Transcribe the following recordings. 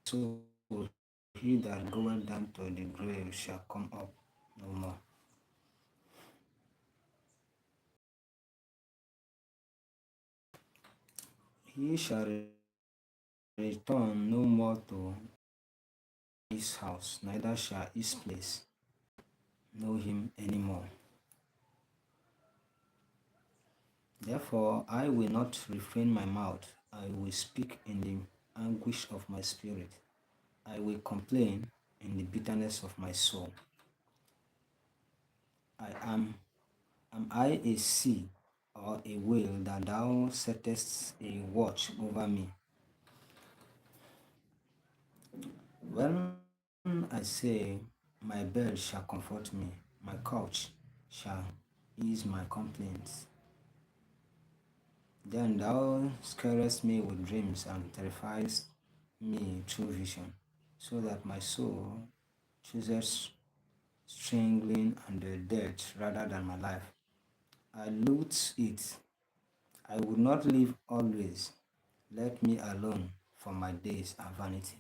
soul, he that goeth down to the grave shall come up no more. He shall return no more to his house, neither shall his place know him any more. Therefore, I will not refrain my mouth. I will speak in the anguish of my spirit. I will complain in the bitterness of my soul. I am I a sea or a whale that thou settest a watch over me? When I say, my bed shall comfort me, my couch shall ease my complaints, then thou scarest me with dreams and terrifiest me through vision, so that my soul chooses strangling and the death rather than my life. I loathe it. I would not live always. Let me alone, for my days are vanity.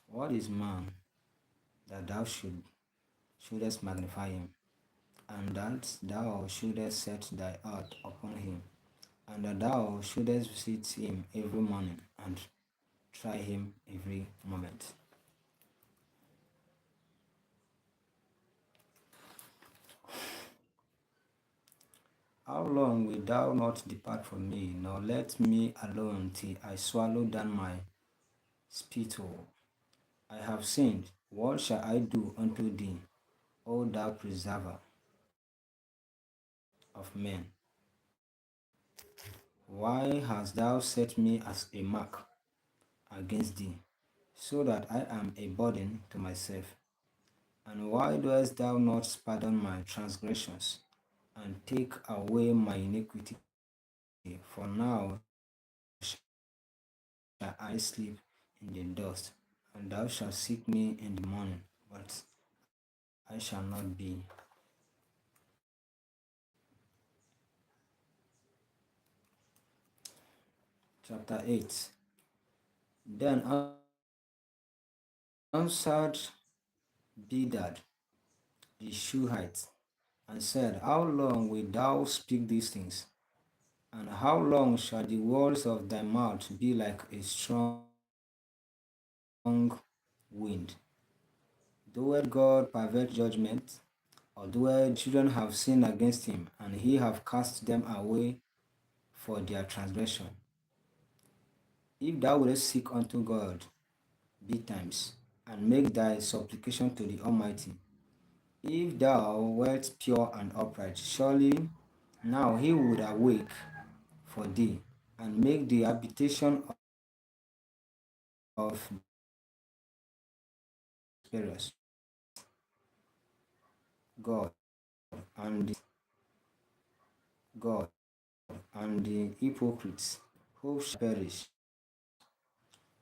What is man that thou shouldest magnify him, and that thou shouldest set thy heart upon him, and that thou shouldest visit him every morning, and try him every moment? How long wilt thou not depart from me, nor let me alone till I swallow down my spittle? I have sinned. What shall I do unto thee, O thou preserver of men? Why hast thou set me as a mark against thee, so that I am a burden to myself? And why dost thou not pardon my transgressions, and take away my iniquity? For now shall I sleep in the dust, and thou shalt seek me in the morning, but I shall not be. Chapter 8. Then answered Bildad the Shuhite, and said, How long wilt thou speak these things? And how long shall the words of thy mouth be like a strong wind? Doeth God pervert judgment? Or doeth children have sinned against him, and he have cast them away for their transgression? If thou wilt seek unto God betimes, and make thy supplication to the Almighty, if thou wert pure and upright, surely now he would awake for thee, and make the habitation of spirits. God and the God and the hypocrites, hope shall perish.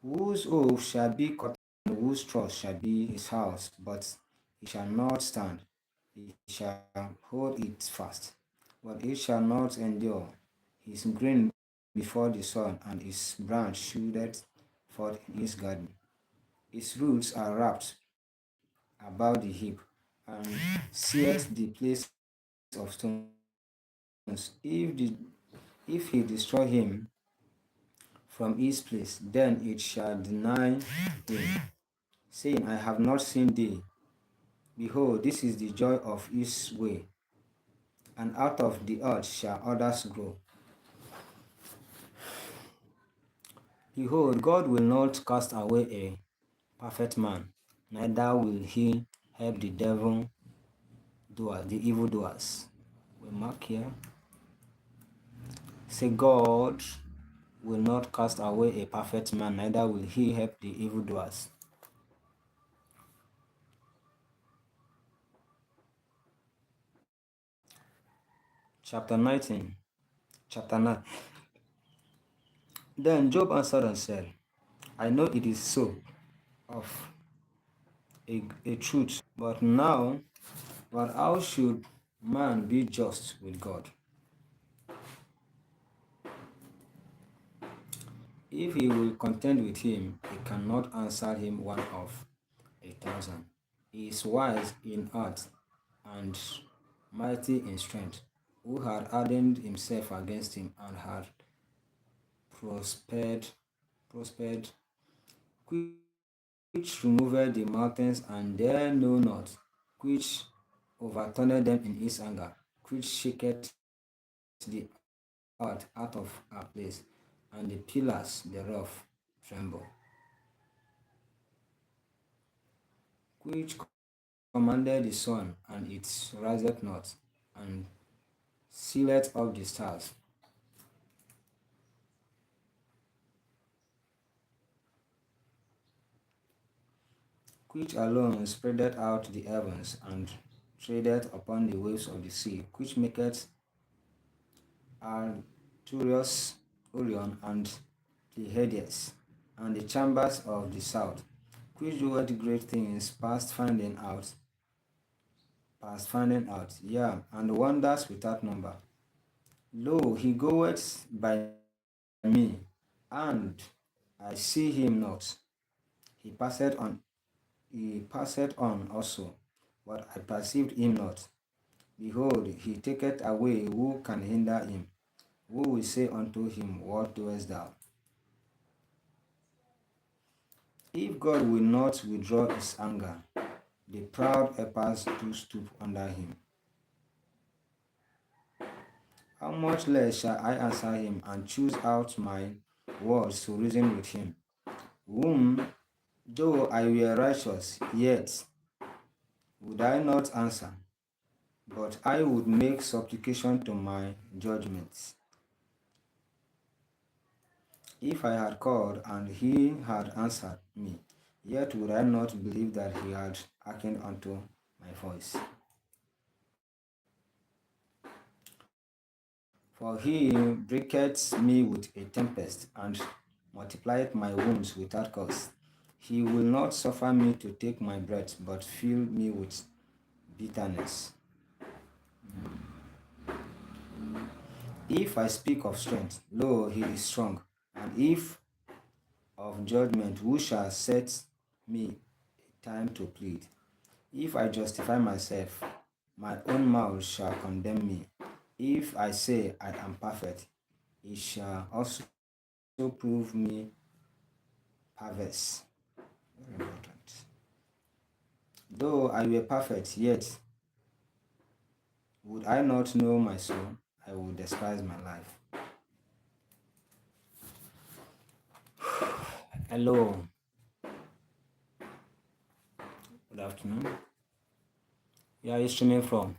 Whose hope shall be cut, and whose trust shall be his house, but he shall not stand. He shall hold it fast, but it shall not endure. His grain before the sun, and his branch shooteth forth in his garden. His roots are wrapped about the heap, and seeth the place of stones. If he destroy him from his place, then it shall deny him, saying, I have not seen thee. Behold, this is the joy of his way, and out of the earth shall others grow. Behold, God will not cast away a perfect man, neither will he help the evildoers. We mark here. Say, God will not cast away a perfect man, neither will he help the evildoers. Chapter 19. Chapter 9. Then Job answered and said, I know it is so of a truth, but how should man be just with God? If he will contend with him, he cannot answer him one of 1,000. He is wise in art and mighty in strength, who had hardened himself against him and had prospered, prospered, which removed the mountains and there know not, which overturned them in his anger, which shaketh the earth out of her place, and the pillars thereof tremble, which commanded the sun, and it riseth not, and sealeth up the stars, which alone spreadeth out the heavens, and treadeth upon the waves of the sea, which maketh Arcturus, Orion, and Pleiades, and the chambers of the south, which doeth great things past finding out, yea, and wonders without number. Lo, he goeth by me, and I see him not. He passeth on also, but I perceived him not. Behold, he taketh away, who can hinder him? Who will say unto him, what doest thou? If God will not withdraw his anger, the proud helpers do stoop under him. How much less shall I answer him and choose out my words to reason with him, whom, though I were righteous, yet would I not answer, but I would make supplication to my judgments. If I had called and he had answered me, yet would I not believe that he had hearkened unto my voice. For he breaketh me with a tempest, and multiplieth my wounds without cause. He will not suffer me to take my breath, but fill me with bitterness. If I speak of strength, lo, he is strong. And if of judgment, who shall set me time to plead? If I justify myself, my own mouth shall condemn me. If I say I am perfect, it shall also prove me perverse. Very important. Though I were perfect, yet would I not know my soul, I would despise my life. Hello. Good afternoon. Where are you streaming from?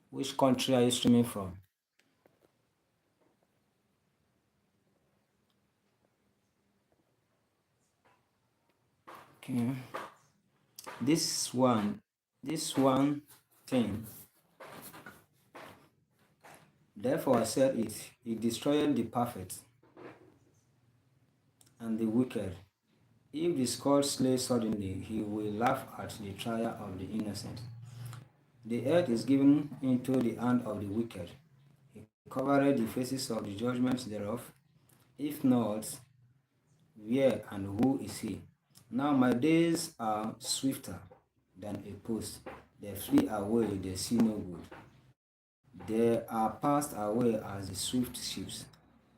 Which country are you streaming from? Okay. This one thing. Therefore I said it, he destroyed the perfect and the wicked. If the skull slay suddenly, he will laugh at the trial of the innocent. The earth is given into the hand of the wicked. He covered the faces of the judgments thereof. If not, where and who is he? Now my days are swifter than a post. They flee away, they see no good. They are passed away as the swift ships,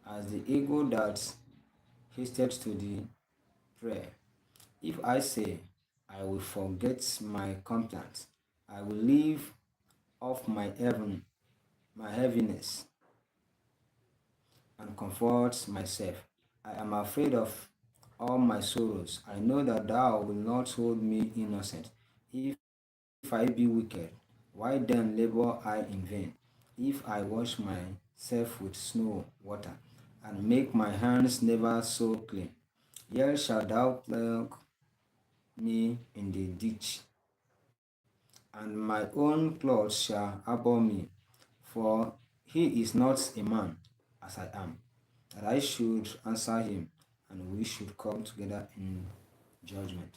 as the eagle that hasted to the prey. If I say, I will forget my complaints, I will leave off my heaviness, and comfort myself. I am afraid of all my sorrows. I know that thou wilt not hold me innocent. If I be wicked, why then labor I in vain? If I wash myself with snow water, and make my hands never so clean, yet shalt thou pluck me in the ditch, and my own clothes shall abhor me. For he is not a man as I am, that I should answer him, and we should come together in judgment.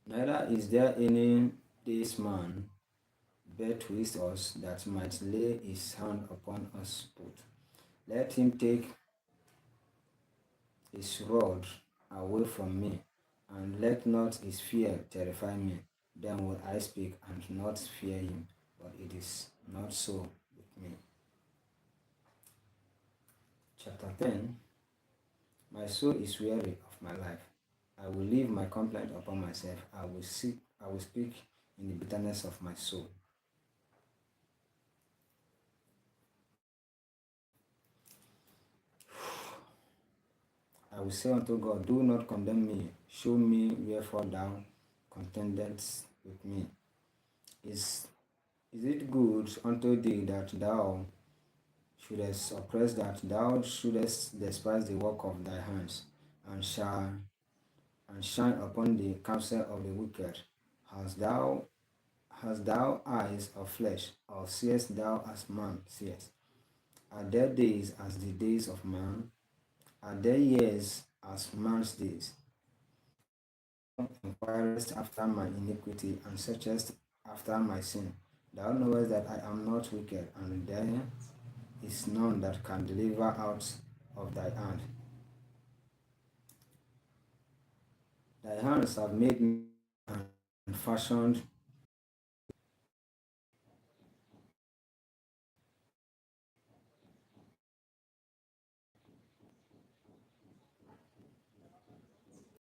Neither is there any this man betwixt us that might lay his hand upon us both. Let him take his rod away from me, and let not his fear terrify me. Then will I speak and not fear him, but it is not so with me. Chapter 10. My soul is weary of my life. I will leave my complaint upon myself. I will speak in the bitterness of my soul. I will say unto God, do not condemn me. Show me wherefore thou contendest with me. Is it good unto thee that thou shouldest oppress, that thou shouldest despise the work of thy hands, and shine upon the counsel of the wicked? Hast thou eyes of flesh, or seest thou as man seeth? Are their days as the days of man? Are their years as man's days? Thou inquirest after my iniquity, and searchest after my sin. Thou knowest that I am not wicked, and there is none that can deliver out of thy hand. Thy hands have made me and fashioned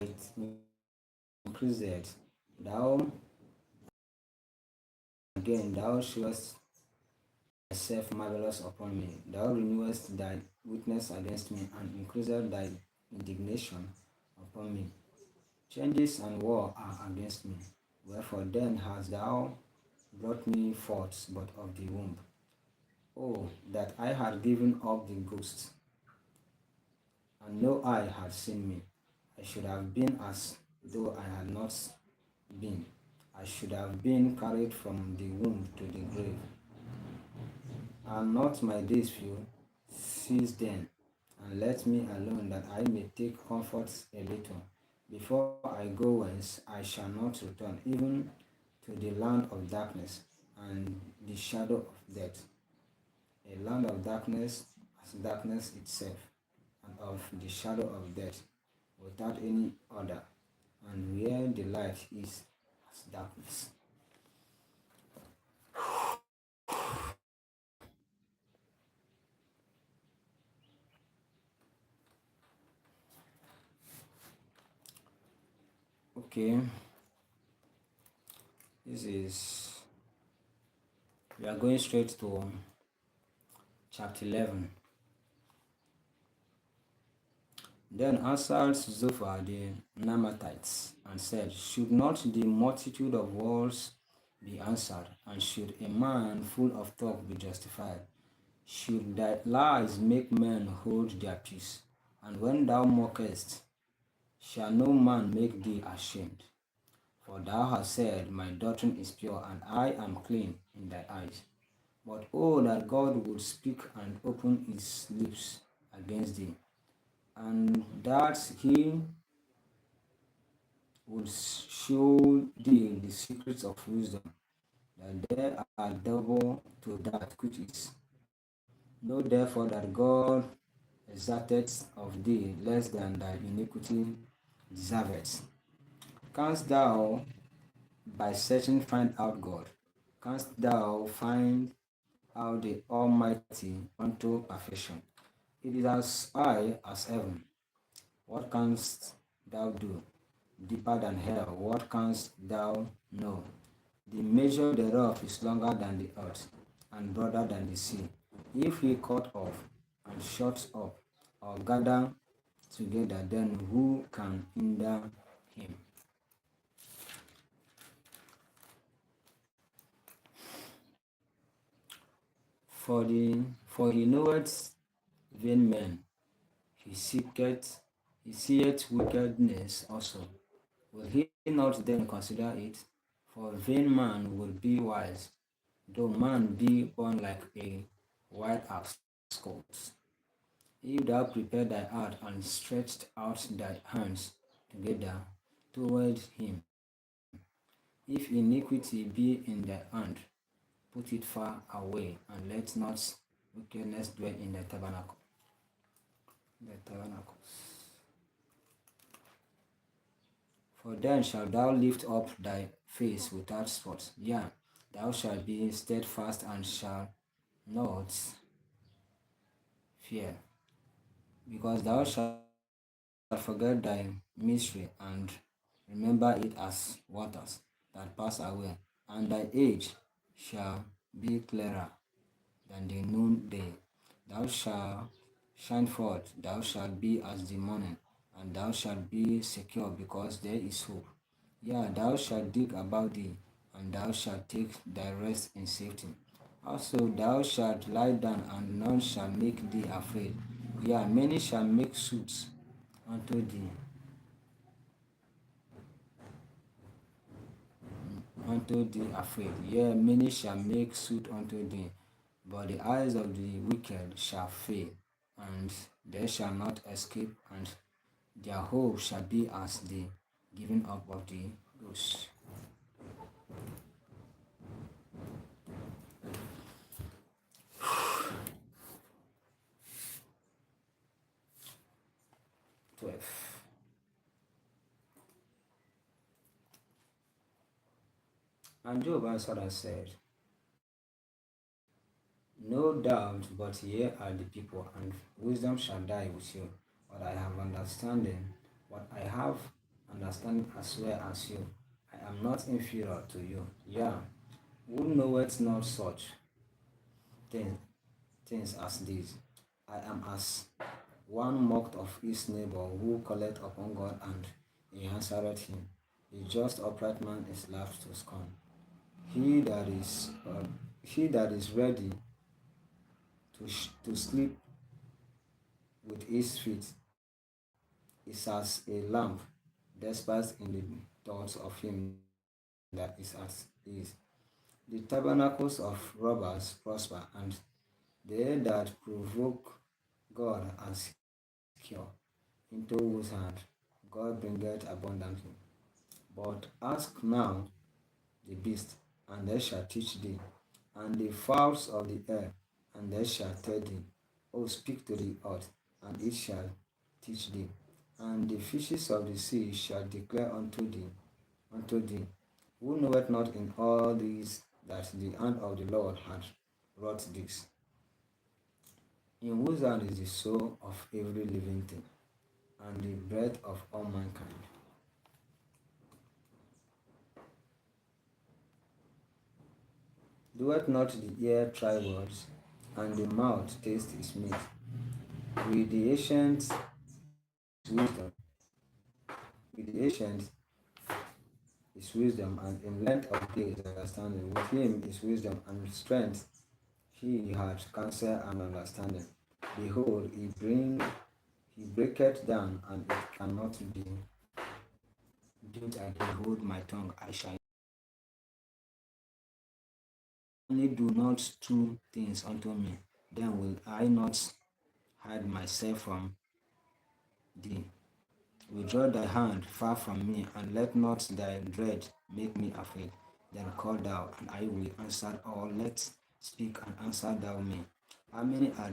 it increased. Thou again, thou shewest thyself marvelous upon me. Thou renewest thy witness against me, and increased thy indignation upon me. Changes and war are against me. Wherefore then hast thou brought me forth but of the womb? Oh, that I had given up the ghost, and no eye had seen me. I should have been as though I had not been. I should have been carried from the womb to the grave. Are not my days few? Cease then, and let me alone, that I may take comfort a little. Before I go whence I shall not return, even to the land of darkness and the shadow of death, a land of darkness as darkness itself, and of the shadow of death, without any other, and where the light is as darkness. Okay, this is we are going straight to chapter 11. Then answered Zophar the Naamatites and said, should not the multitude of walls be answered, and should a man full of talk be justified? Should thy lies make men hold their peace? And when thou mockest, shall no man make thee ashamed? For thou hast said, my doctrine is pure, and I am clean in thy eyes. But oh, that God would speak and open his lips against thee, and that he would show thee the secrets of wisdom, that there are double to that which is. Know therefore that God exacteth of thee less than thy iniquity deserveth. Canst thou by searching find out God? Canst thou find out the Almighty unto perfection? It is as high as heaven. What canst thou do? Deeper than hell. What canst thou know? The measure thereof is longer than the earth, and broader than the sea. If we cut off and shut up, or gather together, then who can hinder him? For he knoweth vain men, he seeth wickedness also. Will he not then consider it? For a vain man will be wise, though man be born like a wild ass colt. If thou prepare thy heart and stretched out thy hands together toward him, If iniquity be in thy hand, put it far away, and let not wickedness dwell in the tabernacle. The tabernacles. For then shalt thou lift up thy face without spot. Yea, thou shalt be steadfast and shalt not fear, because thou shalt forget thy mystery and remember it as waters that pass away, and thy age shall be clearer than the noonday. Thou shalt shine forth, thou shalt be as the morning, and thou shalt be secure because there is hope. Yea, thou shalt dig about thee, and thou shalt take thy rest in safety. Also thou shalt lie down, and none shall make thee afraid. Yea, many shall make suits unto thee afraid. Yea, many shall make suit unto thee, but the eyes of the wicked shall fail, and they shall not escape, and their hope shall be as the giving up of the ghost. And Job answered and said, No doubt, but ye are the people, and wisdom shall die with you. But I have understanding, as well as you. I am not inferior to you. Yea, who knoweth not such things as these? I am as one mocked of his neighbor, who calleth upon God, and he answereth him. The just upright man is laughed to scorn. He that is ready to sleep with his feet is as a lamp despised in the thoughts of him that is at ease. The tabernacles of robbers prosper, and they that provoke God are secure, into whose hand God bringeth abundantly. But ask now the beast, and they shall teach thee, and the fowls of the air, and they shall tell thee. O speak to the earth, and it shall teach thee, and the fishes of the sea shall declare unto thee. Who knoweth not in all these that the hand of the Lord hath wrought this? In whose hand is the soul of every living thing, and the breath of all mankind? Doeth not the ear try words, and the mouth taste his meat? With the ancient wisdom, with the ancient is wisdom, and in length of days understanding. With him is wisdom and strength. He had counsel and understanding. Behold, he breaketh down, and it cannot be built again. Hold my tongue, I shall only do not two things unto me, then will I not hide myself from thee. Withdraw thy hand far from me, and let not thy dread make me afraid. Then call thou, and I will answer, or let speak and answer thou me. How many are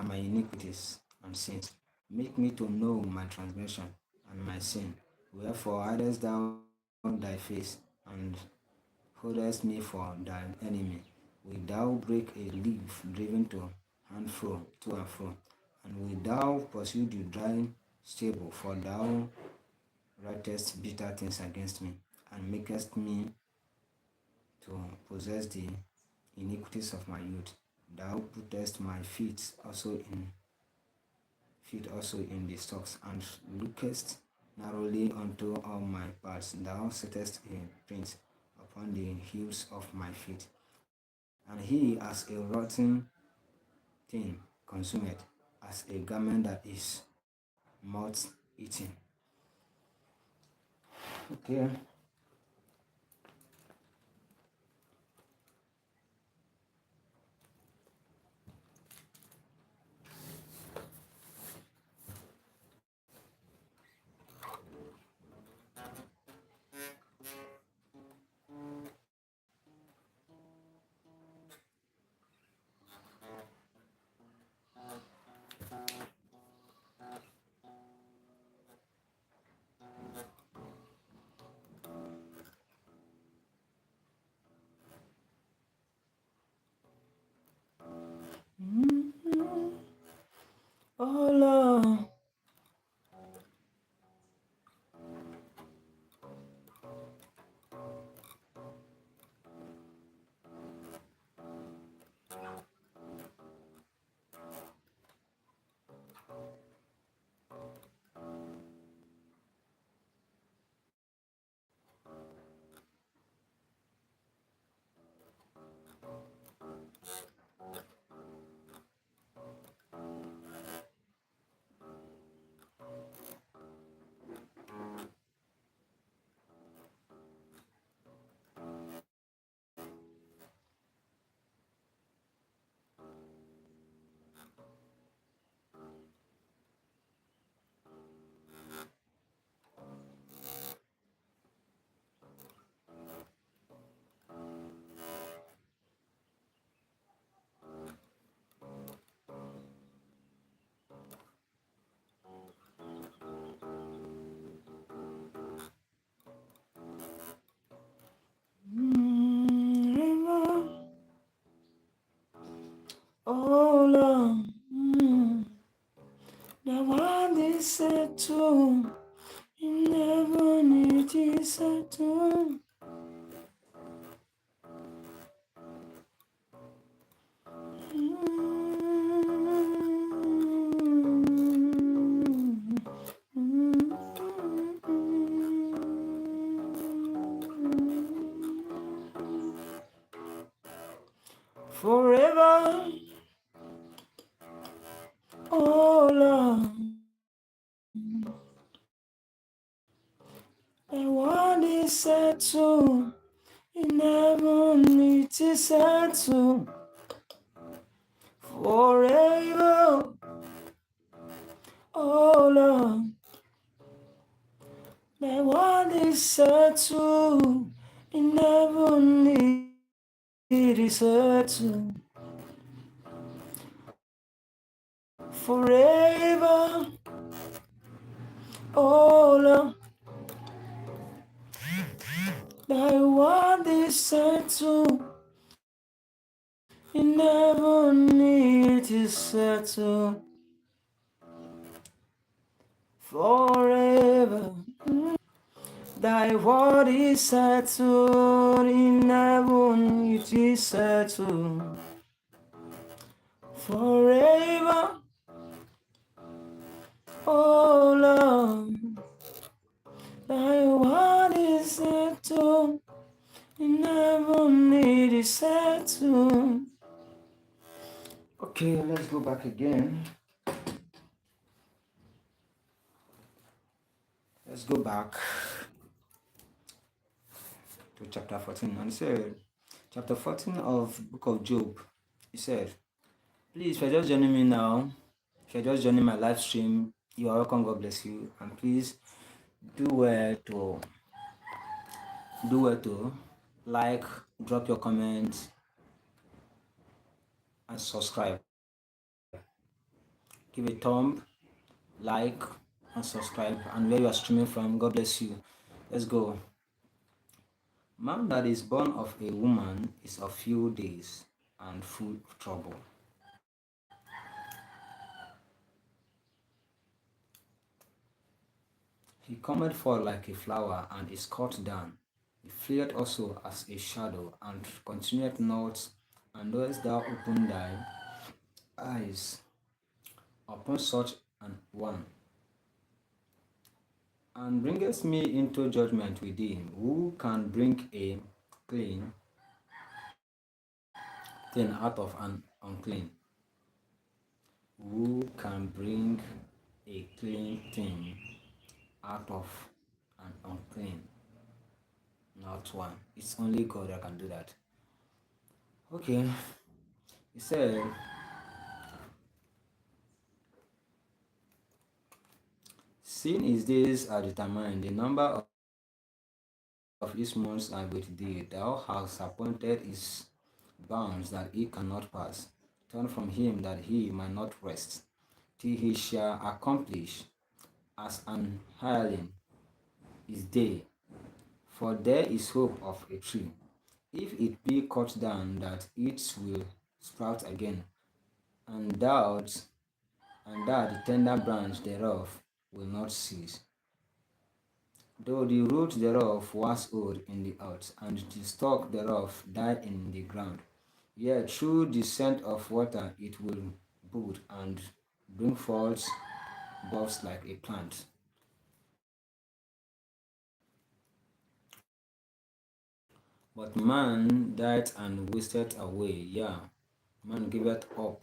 my iniquities and sins? Make me to know my transgression and my sin. Wherefore hidest thou thy face, and holdest me for thine enemy? Wilt thou break a leaf driven to and fro, and wilt thou pursue the dry stable? For thou writest bitter things against me, and makest me to possess the iniquities of my youth. Thou puttest my feet also in the stocks, and lookest narrowly unto all my paths. Thou settest a print upon the heels of my feet, and he as a rotten thing consumed, as a garment that is moth eaten. Okay. Oh Lord. Oh Lord. The one is settled. You never need to settle. Forever, oh Lord, the one is settled. You never need to settle. Forever, oh Lord, the one is settled. You never need to settle. Forever, oh Lord, thy word is settled. You never need to settle. Forever, thy word is settled. You never need to settle. Forever, oh Lord, thy word is settled. You never need to settle. Okay, let's go back again. Let's go back to chapter 14. And it said, chapter 14 of book of Job, he said, please, if you're just joining me now, if you're just joining my live stream, you are welcome. God bless you. And please do well to like, drop your comments, and subscribe. Give a thumb, like, and subscribe. And where you are streaming from, God bless you. Let's go. Man that is born of a woman is of few days and full of trouble. He cometh forth like a flower and is cut down. He fleeth also as a shadow and continueth not, and dost thou open thy eyes upon such an one, and bringest me into judgment with thee? Who can bring a clean thing out of an unclean? Who can bring a clean thing out of an unclean? Not one. It's only God that can do that. Okay. He said, seeing his days are determined, the number of his months are with thee. Thou hast appointed his bounds that he cannot pass. Turn from him that he might not rest, till he shall accomplish as an hireling his day. For there is hope of a tree, if it be cut down, that it will sprout again, and thou and that the tender branch thereof will not cease. Though the root thereof was old in the earth, and the stalk thereof died in the ground, yet through the scent of water it will bud and bring forth buds like a plant. But man died and wasted away, yea, man giveth up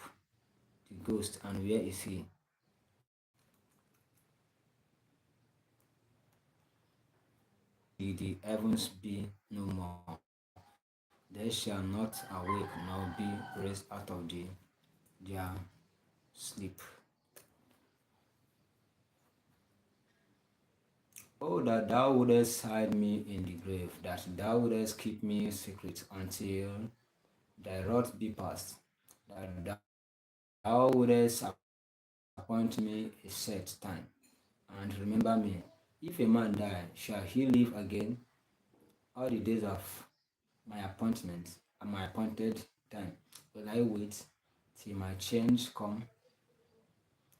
the ghost, and where is he? The heavens be no more. They shall not awake nor be raised out of their sleep. Oh, that thou wouldest hide me in the grave, that thou wouldest keep me secret until thy wrath be past, that thou wouldest appoint me a set time, and remember me. If a man die, shall he live again all the days of my appointment and my appointed time? Will I wait till my change come?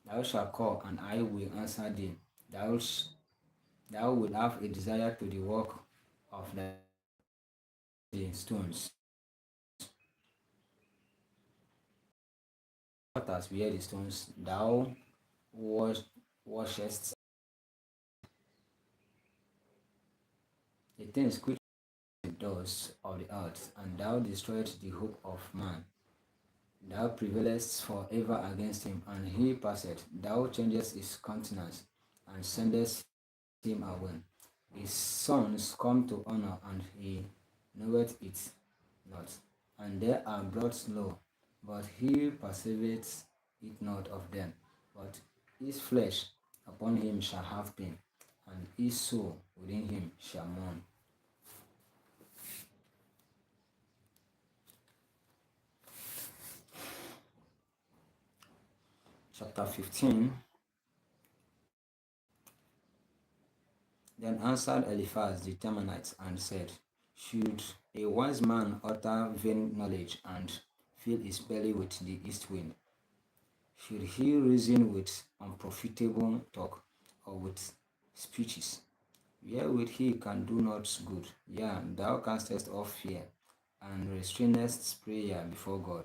Thou shalt call, and I will answer thee. Thou wilt have a desire to the work of the stones. Waters where the stones thou washest the things which the doors of the earth, and thou destroyest the hope of man. Thou prevailest for ever against him, and he passeth. Thou changest his countenance, and sendest him away. His sons come to honor, and he knoweth it not. And they are brought low, but he persevereth it not of them. But his flesh upon him shall have pain, and his soul within him shall mourn. Chapter 15. Then answered Eliphaz the Temanite and said, should a wise man utter vain knowledge and fill his belly with the east wind? Should he reason with unprofitable talk, or with speeches wherewith he can do not good? Yea, thou castest off fear, and restrainest prayer before God.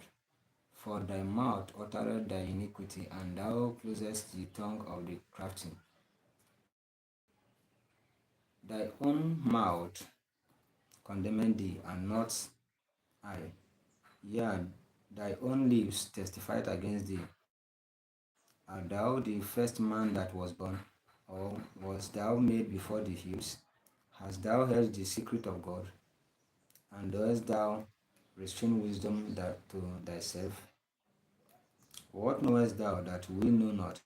For thy mouth uttereth thy iniquity, and thou closest the tongue of the crafty. Thy own mouth condemned thee, and not I. Yea, thy own lips testified against thee. Art thou the first man that was born, or wast thou made before the hills? Hast thou heard the secret of God, and dost thou restrain wisdom that to thyself? What knowest thou that we know not?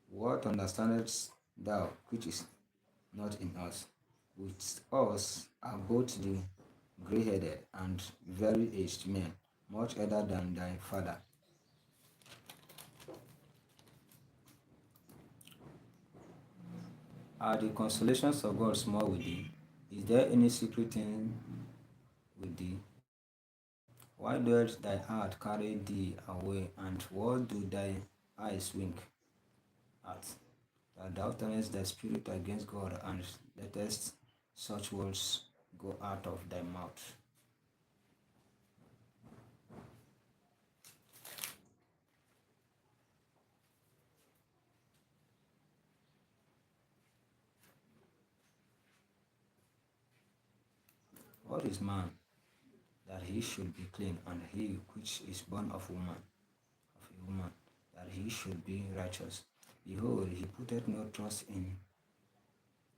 What understandest thou which is not in us? With us are both the grey-headed and very aged men, much elder than thy father. Are the consolations of God small with thee? Is there any secret thing with thee? Why doth thy heart carry thee away, and what do thy eyes wink at? That thou turnest thy spirit against God, and lettest such words go out of thy mouth. What is man, that he should be clean, and he which is born of a woman, that he should be righteous? Behold, he putteth no trust in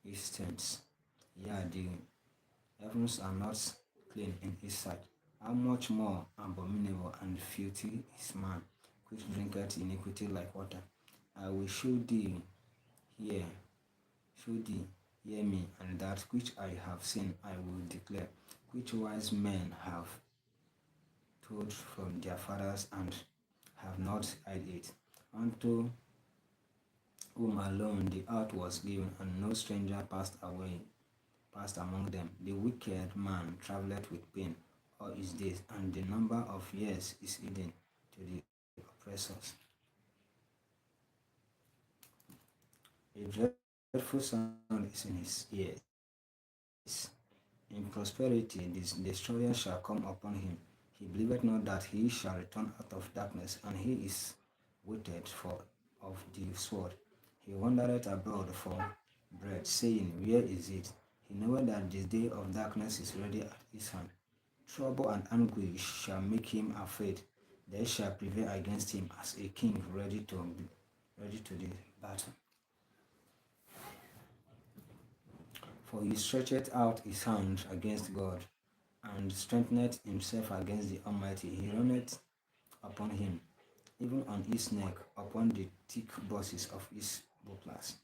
his strength. Yea, the heavens are not clean in his sight. How much more abominable and filthy is man, which drinketh iniquity like water? I will hear, show thee, hear me, and that which I have seen I will declare, which wise men have told from their fathers, and have not hid it. Unto whom alone the earth was given, and no stranger passed among them. The wicked man travelleth with pain all his days, and the number of years is hidden to the oppressors. A dreadful sound is in his ears. In prosperity, this destroyer shall come upon him. He believeth not that he shall return out of darkness, and he is waited for of the sword. He wandereth abroad for bread, saying, where is it? He knoweth that the day of darkness is ready at his hand. Trouble and anguish shall make him afraid. They shall prevail against him as a king ready to the battle. For he stretcheth out his hand against God, and strengtheneth himself against the Almighty. He runneth upon him, even on his neck, upon the thick bosses of his bucklers,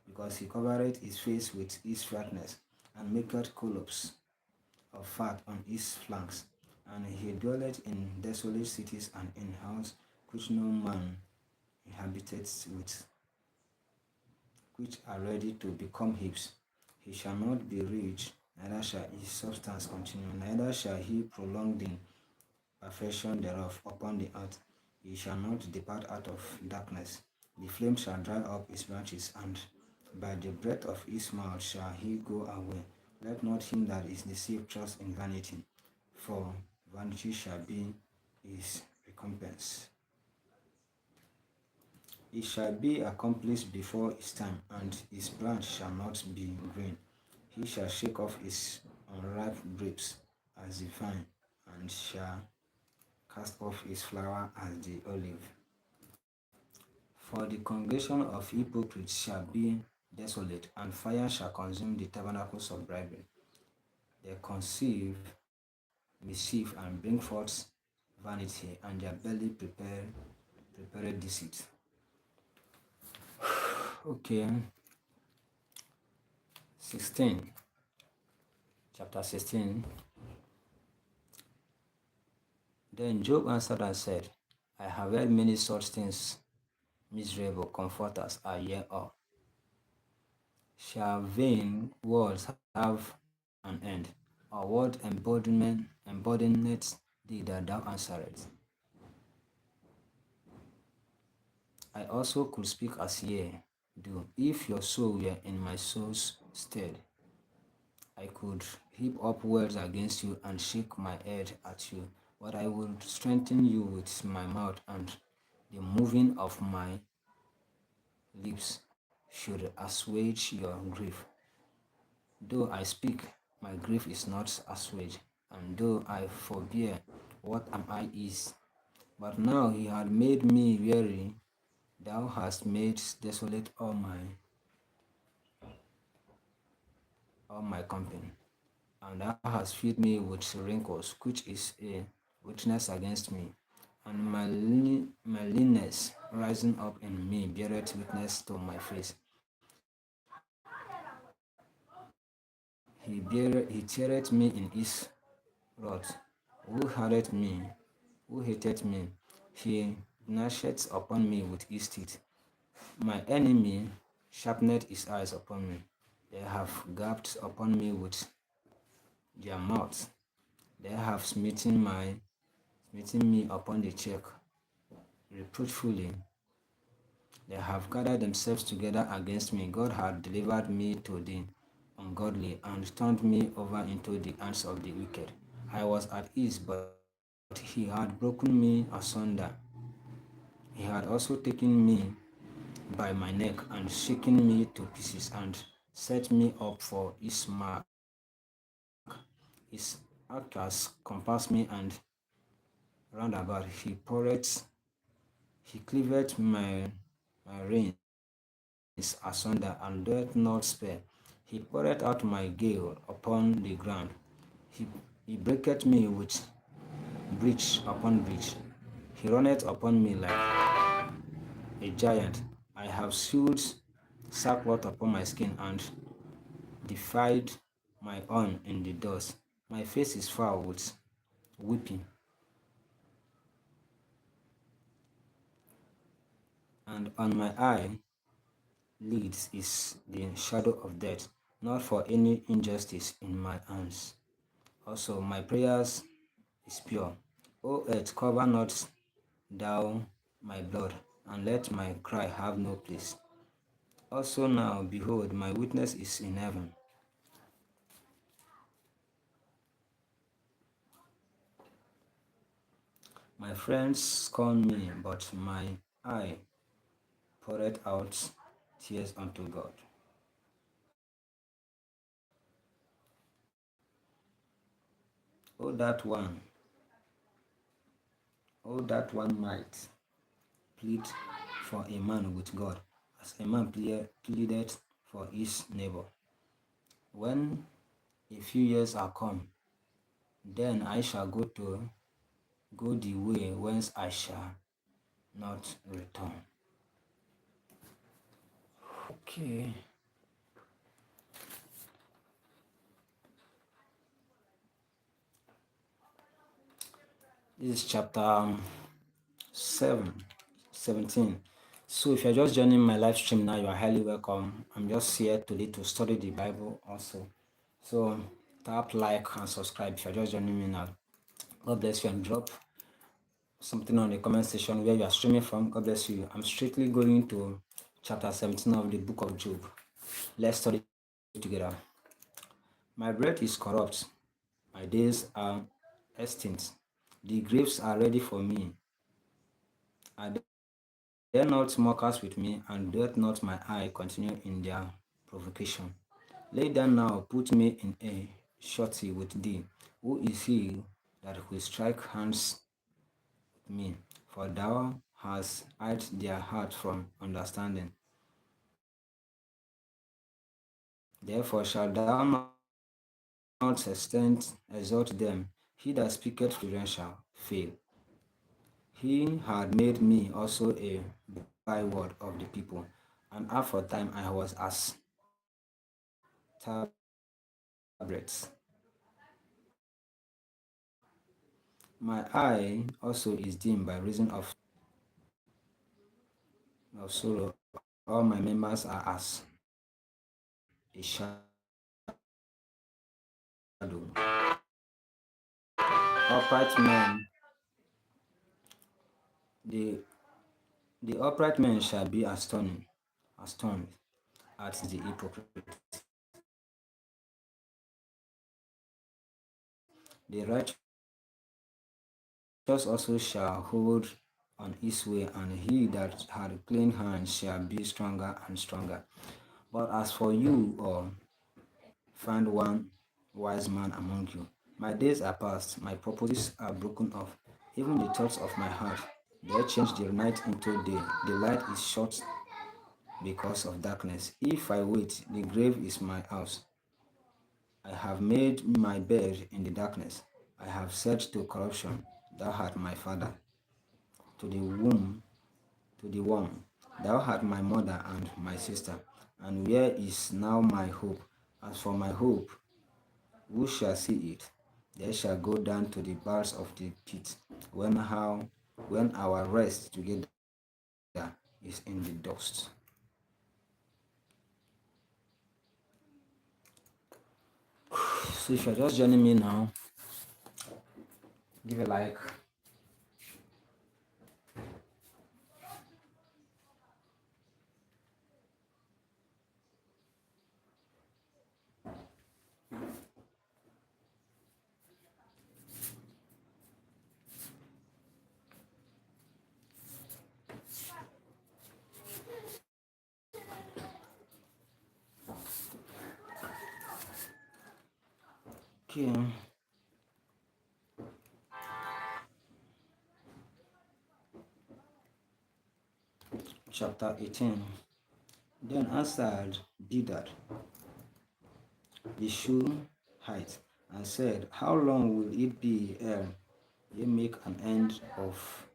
because he covereth his face with his fatness, and maketh collops of fat on his flanks. And he dwelleth in desolate cities, and in houses which no man inhabiteth, which are ready to become heaps. He shall not be rich, neither shall his substance continue, neither shall he prolong the perfection thereof upon the earth. He shall not depart out of darkness. The flame shall dry up his branches, and by the breath of his mouth shall he go away. Let not him that is deceived trust in vanity, for vanity shall be his recompense. It shall be accomplished before his time, and his branch shall not be green. He shall shake off his unripe grapes as the vine, and shall cast off his flower as the olive. For the congregation of hypocrites shall be desolate, and fire shall consume the tabernacles of bribery. They conceive mischief and bring forth vanity, and their belly prepared deceit. Okay. 16. Chapter 16. Then Job answered and said, I have heard many such things. Miserable comforters are ye all. Shall vain words have an end? Or what embodiment thee that thou answerest? I also could speak as ye do, if your soul were in my soul's stead. I could heap up words against you and shake my head at you, but I would strengthen you with my mouth, and the moving of my lips should assuage your grief. Though I speak, my grief is not assuaged, and though I forbear, what am I is? But now he had made me weary. Thou hast made desolate all my company, and thou hast filled me with wrinkles, which is a witness against me. And my leanness rising up in me beareth witness to my face. He teareth me in his wrath. Who hated me? He gnasheth upon me with his teeth. My enemy sharpened his eyes upon me. They have gaped upon me with their mouths. They have smitten me upon the cheek reproachfully. They have gathered themselves together against me. God had delivered me to the ungodly and turned me over into the hands of the wicked. I was at ease, but he had broken me asunder. He had also taken me by my neck and shaken me to pieces and set me up for his mark. His actors compassed me and round about. He cleaveth my reins asunder and doeth not spare. He poureth out my gale upon the ground. He breaketh me with breach upon breach. He runneth upon me like a giant. I have sewed sackcloth upon my skin and defied my own in the dust. My face is foul with weeping, and on my eye lids is the shadow of death, not for any injustice in my hands. Also, my prayers is pure. O earth, cover not thou my blood, and let my cry have no place. Also now, behold, my witness is in heaven. My friends scorn me, but my eye poured out tears unto God. Oh, that one, oh, that one might plead for a man with God, as a man pleaded for his neighbor. When a few years are come, then I shall go the way whence I shall not return. Okay. This is chapter 17. So if you're just joining my live stream now, you are highly welcome. I'm just here today to study the Bible also. So tap like and subscribe if you're just joining me now. God bless you, and drop something on the comment section where you are streaming from. God bless you. I'm strictly going to chapter 17 of the book of Job. Let's study together. My breath is corrupt. My days are extinct. The graves are ready for me. Are there not mockers with me, and doth not my eye continue in their provocation? Lay down now, put me in a surety with thee. Who is he that will strike hands with me? For thou hast hid their heart from understanding. Therefore shalt thou not exalt them. He that speaketh prudential fail. He had made me also a byword of the people, and aforetime I was as tabrets. My eye also is dim by reason of sorrow. All my members are as a shadow. Upright men, the, the upright men shall be astonished at the hypocrite. The righteous also shall hold on his way, and he that had clean hands shall be stronger and stronger. But as for you all, find one wise man among you. My days are past, my purposes are broken off, even the thoughts of my heart. They change the night into day. The light is short because of darkness. If I wait, the grave is my house. I have made my bed in the darkness. I have said to corruption, thou art my father. To the womb, thou art my mother and my sister. And where is now my hope? As for my hope, who shall see it? They shall go down to the bars of the pit, when our rest together is in the dust. So if you're just joining me now, give a like. Okay. Chapter 18. Then answered Bildad the Shuhite, and said, how long will it be ere ye make an end of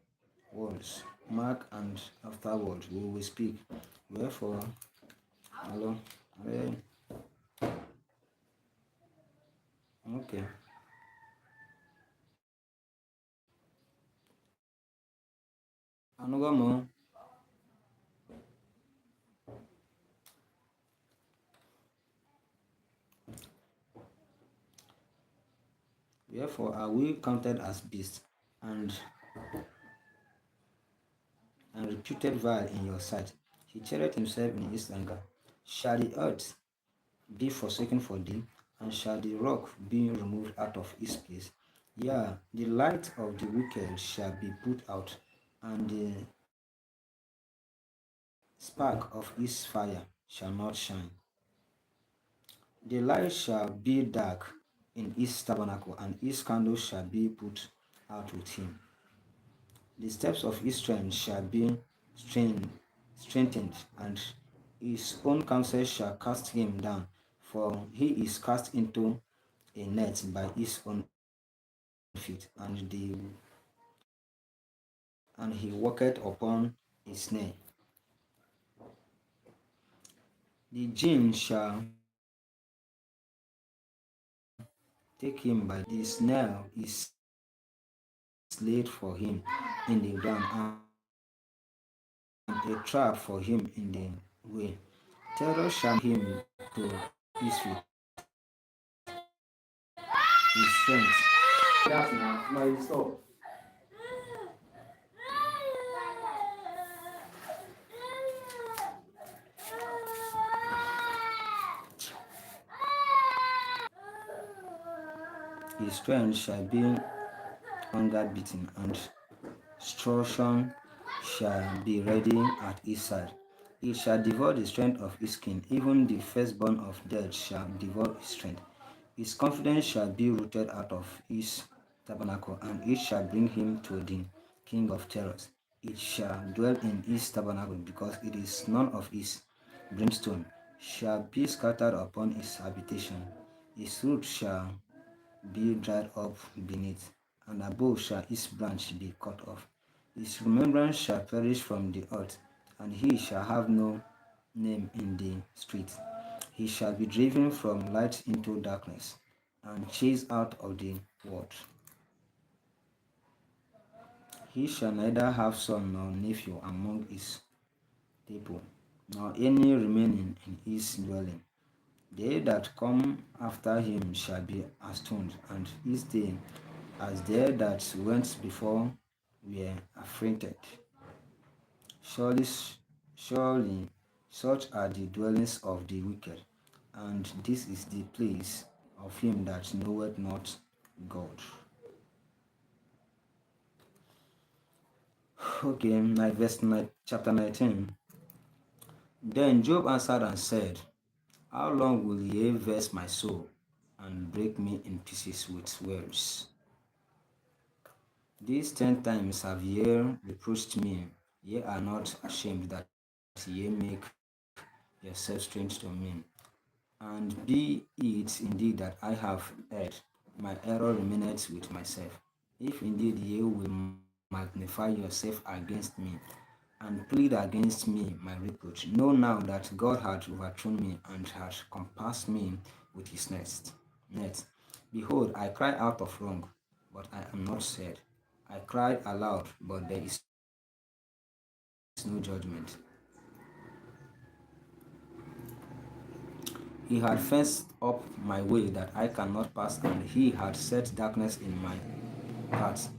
words? Mark, and afterward we will speak. Wherefore, hello, okay. Another more. Wherefore are we counted as beasts, and and reputed vile in your sight. He cherished himself in his anger. Shall the earth be forsaken for thee, and shall the rock be removed out of his place? Yea, the light of the wicked shall be put out, and the spark of his fire shall not shine. The light shall be dark in his tabernacle, and his candle shall be put out with him. The steps of his strength shall be strengthened, and his own counsel shall cast him down, for he is cast into a net by his own feet, and he walketh upon a snare. The jinn shall take him by the snare is laid for him in the ground, and a trap for him in the way. Terror shall him to his feet, his strength. That's now my stop. His strength shall be hunger beaten, and instruction shall be ready at his side. He shall devour the strength of his king, even the firstborn of death shall devour his strength. His confidence shall be rooted out of his tabernacle, and it shall bring him to the king of terrors. It shall dwell in his tabernacle, because it is none of his. Brimstone shall be scattered upon his habitation. His root shall be dried up beneath, and above shall his branch be cut off. His remembrance shall perish from the earth, and he shall have no name in the street. He shall be driven from light into darkness, and chased out of the world. He shall neither have son nor nephew among his people, nor any remaining in his dwelling. They that come after him shall be astonished, and his day as they that went before were affrighted. Surely, surely, such are the dwellings of the wicked, and this is the place of him that knoweth not God. Okay, chapter 19. Then Job answered and said, How long will ye vex my soul, and break me in pieces with words? These 10 times have ye reproached me, ye are not ashamed that ye make yourself strange to me. And be it indeed that I have erred, my error remaineth with myself. If indeed ye will magnify yourself against me, and plead against me my reproach, know now that God hath overthrown me, and hath compassed me with his net. Behold, I cry out of wrong, but I am not said. I cried aloud, but there is no judgment. He had fenced up my way that I cannot pass, and he had set darkness in my path.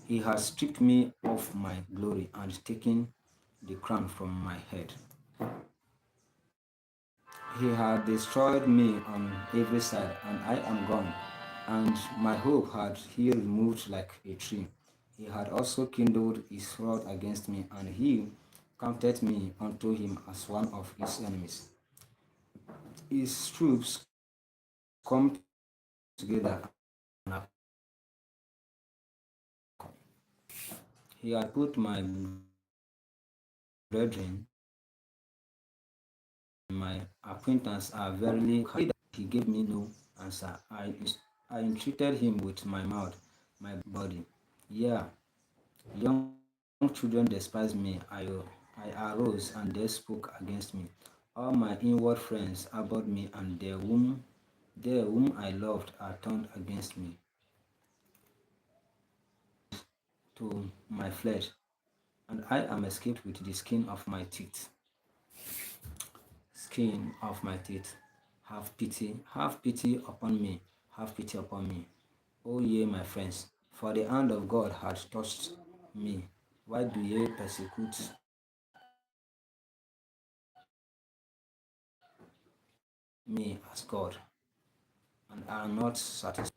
He had stripped me of my glory, and taken the crown from my head. He had destroyed me on every side, and I am gone, and my hope had he removed like a tree. He had also kindled his wrath against me, and he counted me unto him as one of his enemies. His troops come together, and he had put my brethren, my acquaintance are verily. He gave me no answer. I entreated him with my mouth, my body. Yeah, young children despised me. I arose, and they spoke against me. All my inward friends abhorred me, and they whom I loved are turned against me. To my flesh, and I am escaped with the skin of my teeth. Skin of my teeth. Have pity upon me, have pity upon me. O ye my friends, for the hand of God hath touched me. Why do ye persecute me as God and are not satisfied.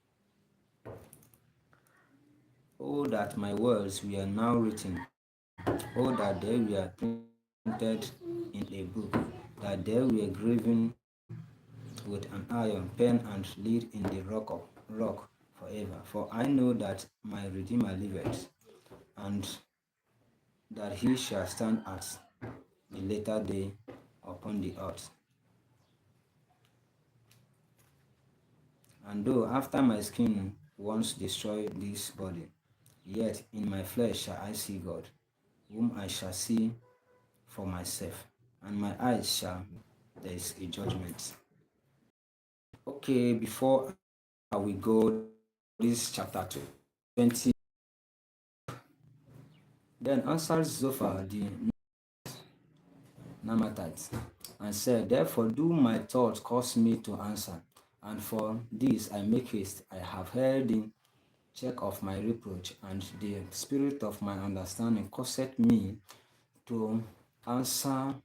Oh, that my words were now written. Oh, that they were printed in a book, that they were graven with an iron pen and laid in the rock forever. For I know that my Redeemer liveth, and that he shall stand at the latter day upon the earth. And though after my skin once destroyed this body, yet in my flesh shall I see God, whom I shall see for myself, and my eyes shall. There is a judgment. Okay, before we go, this chapter 20. Then answered Zophar the Naamathite and said, therefore do my thoughts cause me to answer, and for this I make haste. I have heard the check of my reproach, and the spirit of my understanding causeth me to answer.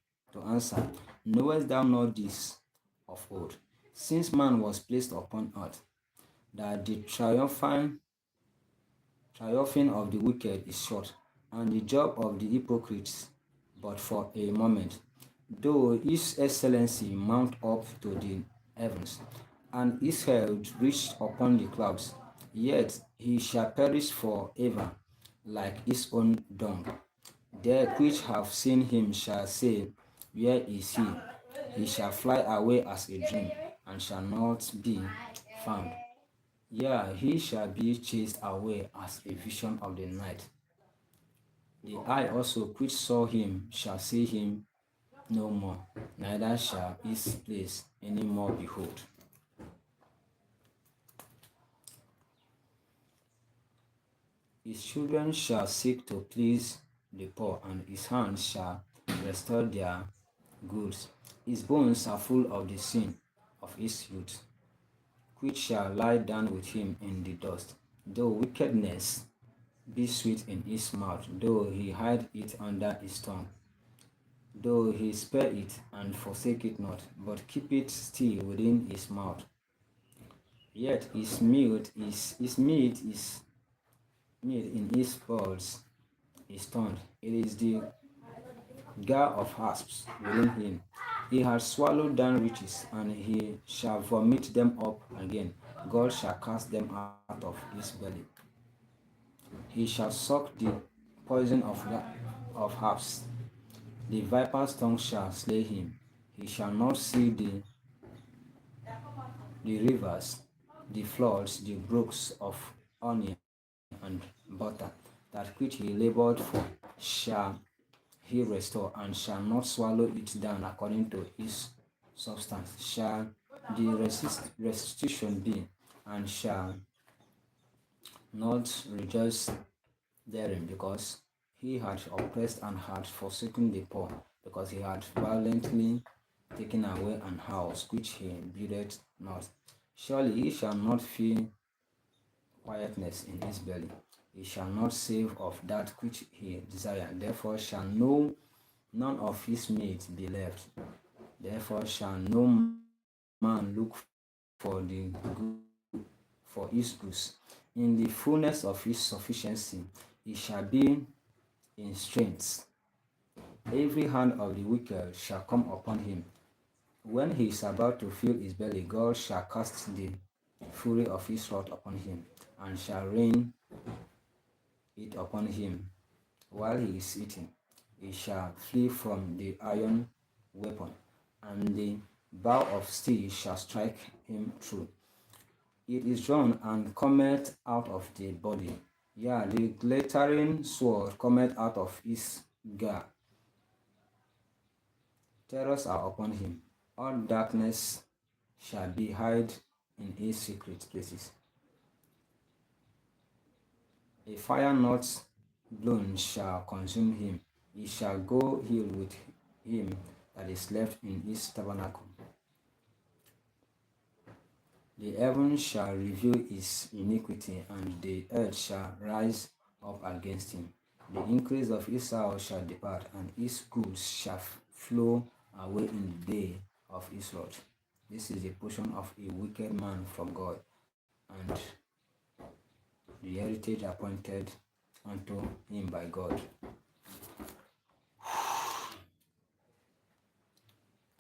Knowest thou not this of old, since man was placed upon earth, that the triumphing of the wicked is short, and the job of the hypocrites but for a moment? Though his excellency mount up to the heavens, and his head reach upon the clouds, yet he shall perish for ever like his own dung. They which have seen him shall say, where is he? He shall fly away as a dream, and shall not be found. Yea, he shall be chased away as a vision of the night. The eye also which saw him shall see him no more, neither shall his place any more behold. His children shall seek to please the poor, and his hands shall restore their goods. His bones are full of the sin of his youth, which shall lie down with him in the dust. Though wickedness be sweet in his mouth, though he hide it under his tongue, though he spare it and forsake it not, but keep it still within his mouth, yet his meat in his bowls is turned. It is the gall of asps within him. He has swallowed down riches, and he shall vomit them up again. God shall cast them out of his belly. He shall suck the poison of harps. The viper's tongue shall slay him. He shall not see the rivers, the floods, the brooks of honey and butter, that which he labored for shall he restore, and shall not swallow it down according to his substance. Shall the restitution be, and shall not rejoice therein, because he had oppressed and had forsaken the poor, because he had violently taken away an house which he builded not. Surely he shall not feel quietness in his belly. He shall not save of that which he desired. Therefore shall none of his meat be left. Therefore shall no man look for for his goods. In the fullness of his sufficiency, he shall be in strength. Every hand of the wicked shall come upon him. When he is about to fill his belly, God shall cast the fury of his wrath upon him, and shall rain it upon him while he is eating. He shall flee from the iron weapon, and the bow of steel shall strike him through. It is drawn and cometh out of the body. Yea, the glittering sword cometh out of his girdle. Terrors are upon him. All darkness shall be hid in his secret places. A fire not blown shall consume him. He shall go heal with him that is left in his tabernacle. The heavens shall reveal his iniquity, and the earth shall rise up against him. The increase of his house shall depart, and his goods shall flow away in the day of his wrath. This is a portion of a wicked man from God, and the heritage appointed unto him by God.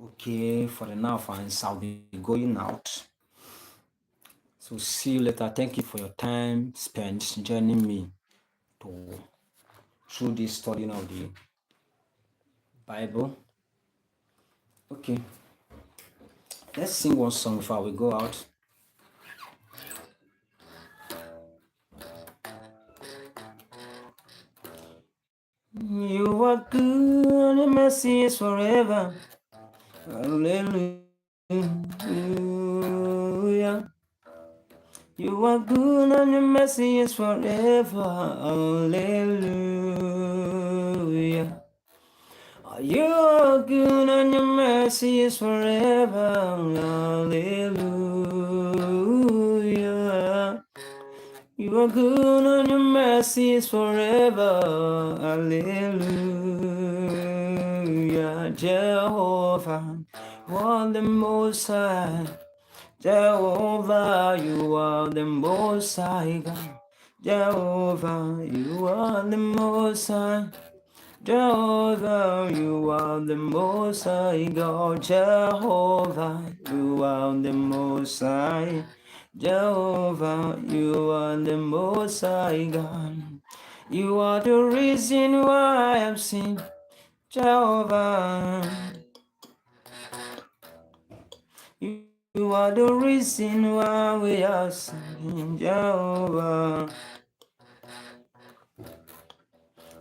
Okay, for the now, fans, I'll be going out. So see you later. Thank you for your time spent joining me through this studying of the Bible. Okay, let's sing one song before we go out. You are good and your mercy is forever. Hallelujah. You are good and your mercy is forever. Hallelujah. You are good and your mercy is forever. Hallelujah. You are good and your mercy is forever. Hallelujah. Jehovah, you are the Most High. Jehovah, you are the Most High God. Jehovah, you are the Most High. Jehovah, you are the Most High God. Jehovah, you are the Most High. Jehovah, you are the Most High God. You are the reason why I'm singing. Jehovah, you are the reason why we are singing. Jehovah,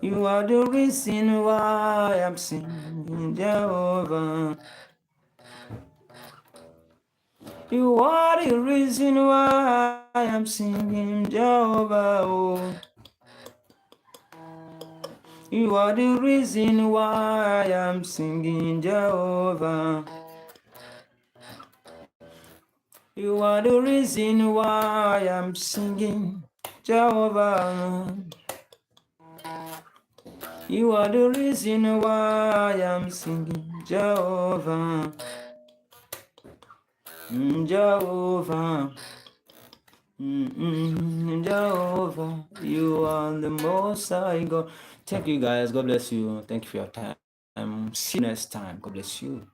you are the reason why I'm singing. Jehovah. You are the reason why I'm singing, Jehovah. Oh. You are the reason why I'm singing, Jehovah. You are the reason why I'm singing, Jehovah. You are the reason why I'm singing, Jehovah. Jehovah. Jehovah, you are the Most High God. Thank you, guys. God bless you. Thank you for your time. See you next time. God bless you.